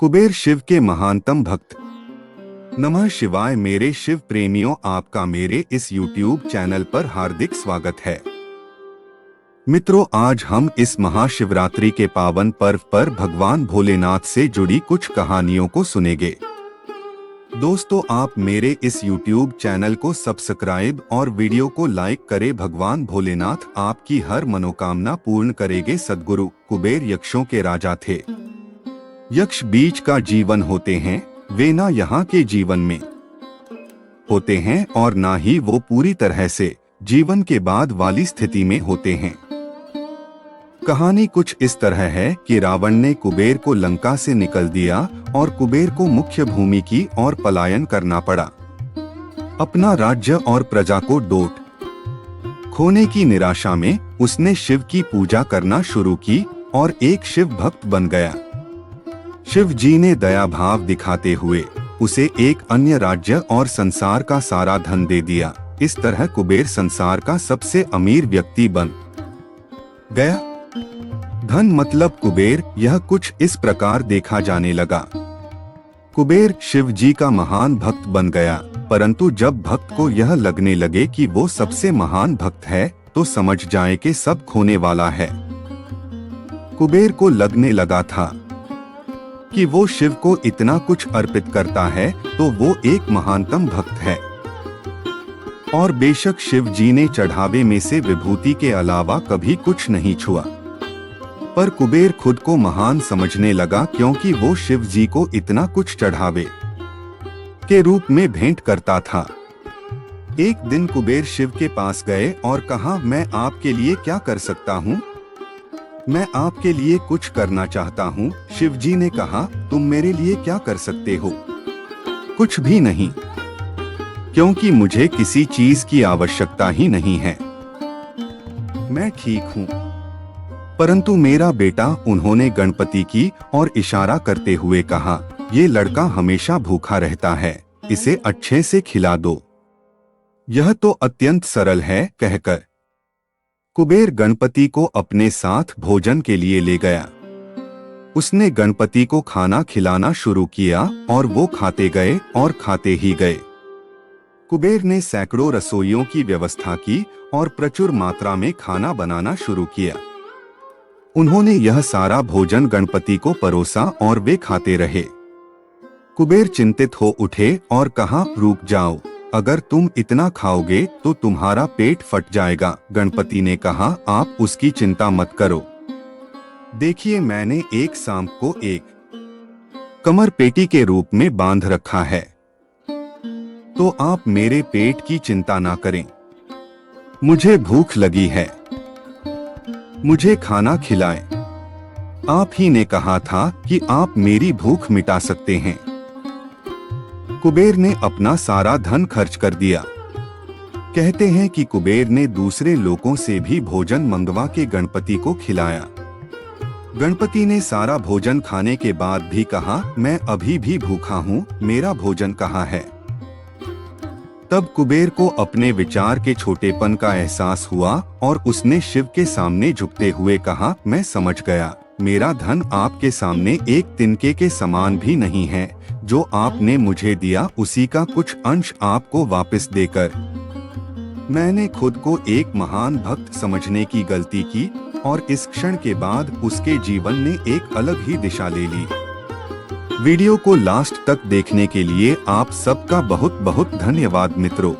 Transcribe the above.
कुबेर शिव के महानतम भक्त। नमः शिवाय मेरे शिव प्रेमियों, आपका मेरे इस YouTube चैनल पर हार्दिक स्वागत है। मित्रों, आज हम इस महाशिवरात्रि के पावन पर्व पर भगवान भोलेनाथ से जुड़ी कुछ कहानियों को सुनेंगे। दोस्तों, आप मेरे इस YouTube चैनल को सब्सक्राइब और वीडियो को लाइक करें। भगवान भोलेनाथ आपकी हर मनोकामना पूर्ण करेंगे। सद्गुरु कुबेर यक्षों के राजा थे। यक्ष बीच का जीवन होते हैं, वे ना यहाँ के जीवन में होते हैं और ना ही वो पूरी तरह से जीवन के बाद वाली स्थिति में होते हैं। कहानी कुछ इस तरह है कि रावण ने कुबेर को लंका से निकल दिया और कुबेर को मुख्य भूमि की ओर पलायन करना पड़ा। अपना राज्य और प्रजा को डोट खोने की निराशा में उसने शिव की पूजा करना शुरू की और एक शिव भक्त बन गया। शिव जी ने दया भाव दिखाते हुए उसे एक अन्य राज्य और संसार का सारा धन दे दिया। इस तरह कुबेर संसार का सबसे अमीर व्यक्ति बन गया। धन मतलब कुबेर, यह कुछ इस प्रकार देखा जाने लगा। कुबेर शिव जी का महान भक्त बन गया, परंतु जब भक्त को यह लगने लगे कि वो सबसे महान भक्त है, तो समझ जाए कि सब खोने वाला है। कुबेर को लगने लगा था कि वो शिव को इतना कुछ अर्पित करता है तो वो एक महानतम भक्त है। और बेशक शिव जी ने चढ़ावे में से विभूति के अलावा कभी कुछ नहीं छुआ, पर कुबेर खुद को महान समझने लगा क्योंकि वो शिव जी को इतना कुछ चढ़ावे के रूप में भेंट करता था। एक दिन कुबेर शिव के पास गए और कहा, मैं आपके लिए क्या कर सकता हूँ? मैं आपके लिए कुछ करना चाहता हूँ। शिव जी ने कहा, तुम मेरे लिए क्या कर सकते हो? कुछ भी नहीं, क्योंकि मुझे किसी चीज की आवश्यकता ही नहीं है। मैं ठीक हूँ। परंतु मेरा बेटा, उन्होंने गणपति की और इशारा करते हुए कहा, ये लड़का हमेशा भूखा रहता है, इसे अच्छे से खिला दो। यह तो अत्यंत सरल है, कहकर कुबेर गणपति को अपने साथ भोजन के लिए ले गया। उसने गणपति को खाना खिलाना शुरू किया और वो खाते गए और खाते ही गए। कुबेर ने सैकड़ों रसोइयों की व्यवस्था की और प्रचुर मात्रा में खाना बनाना शुरू किया। उन्होंने यह सारा भोजन गणपति को परोसा और वे खाते रहे। कुबेर चिंतित हो उठे और कहा, रुक जाओ, अगर तुम इतना खाओगे तो तुम्हारा पेट फट जाएगा। गणपति ने कहा, आप उसकी चिंता मत करो। देखिए, मैंने एक सांप को एक कमर पेटी के रूप में बांध रखा है, तो आप मेरे पेट की चिंता ना करें। मुझे भूख लगी है, मुझे खाना खिलाएं। आप ही ने कहा था कि आप मेरी भूख मिटा सकते हैं। कुबेर ने अपना सारा धन खर्च कर दिया। कहते हैं कि कुबेर ने दूसरे लोगों से भी भोजन मंगवा के गणपति को खिलाया। गणपति ने सारा भोजन खाने के बाद भी कहा, मैं अभी भी भूखा हूँ, मेरा भोजन कहाँ है? तब कुबेर को अपने विचार के छोटेपन का एहसास हुआ और उसने शिव के सामने झुकते हुए कहा, मैं समझ गया, मेरा धन आपके सामने एक तिनके के समान भी नहीं है। जो आपने मुझे दिया उसी का कुछ अंश आपको वापस देकर मैंने खुद को एक महान भक्त समझने की गलती की और इस क्षण के बाद उसके जीवन ने एक अलग ही दिशा ले ली। वीडियो को लास्ट तक देखने के लिए आप सबका बहुत बहुत धन्यवाद मित्रों।